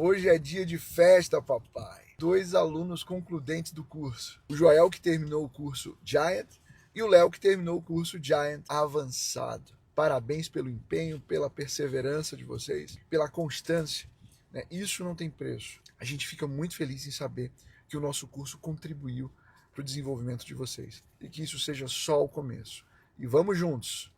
Hoje é dia de festa, papai. 2 alunos concludentes do curso. O Joel, que terminou o curso Giant, e o Léo, que terminou o curso Giant Avançado. Parabéns pelo empenho, pela perseverança de vocês, pela constância. Isso não tem preço. A gente fica muito feliz em saber que o nosso curso contribuiu para o desenvolvimento de vocês. E que isso seja só o começo. E vamos juntos!